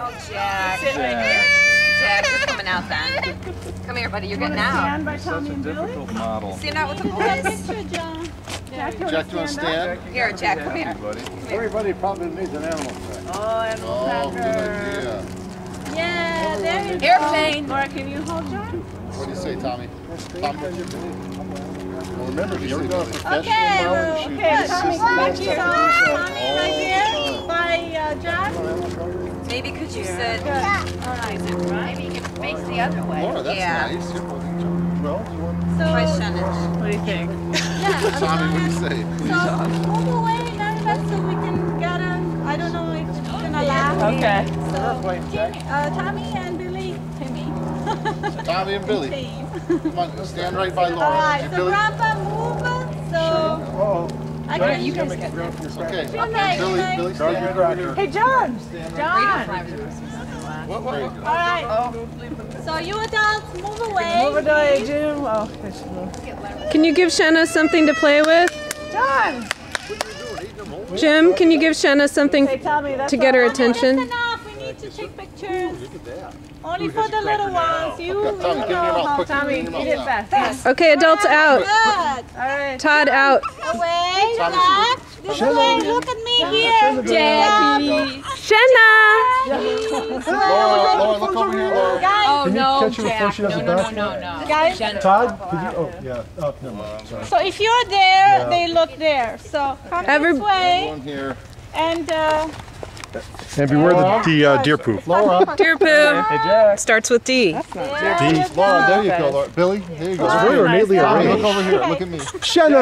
Oh, Jack. Sit right here. Jack, you're coming out then. Come here, buddy. You're getting out. Stand by Such Tommy a and Billy. difficult model. Stand out with the Take a boys. picture, John. Jack, you Jack, do you want to stand? Here, Jack, come here. Everybody probably needs an animal track. Oh, animal Oh, good cracker. idea. Yeah, there you go. Airplane. Laura, can you hold John? What do you say, Tommy? Tommy? Well, remember, he's a professional Okay, model. okay, Tommy, right here. Tommy, right here by John. Maybe could you sit? Maybe you can face the other way. Laura, that's Yeah. nice. Well, do you want? Try So, Shannon. what do you think? Tommy, what do you say? So, move away none of us so we can get on. I don't know if it's gonna laugh. Okay. So, Tommy and Billy. Timmy. Tommy and Billy. Team. Come on, stand right by Laura. Alright, And so Billy. Grandpa move. So, I can. You guys get Okay. Okay, Billy, Billy, stand right over here. Hey, John. John. What? Alright. So you adults move away. Move it away, Jim. Oh, Can you give Shanna something to play with? John. Jim, can you give Shanna something Hey, Tommy, that's to get her all. attention? That's enough. We need to take pictures. Only for the little ones. You Tommy, give me your know mouth. how. Quick, Tommy, give me eat your it mouth fast. Okay, adults out. Good. All right. Todd out. Away, relax. This way. Look at me here. Jackie. Shanna! Laura, look over here, Laura. Guys, Oh no, catch her before Jack. she does No, the no, no, basketball? no, no. guys. Todd, could you? Oh, yeah. Oh, never mind. Sorry. So if you're there, they look there. So come this way One here. and And beware the deer poop. Laura. Deer poo. Starts with D. Laura, there you go, Laura. Billy, there you go. It's very ornately Tommy, arranged. look over here. Look at me. Shanna!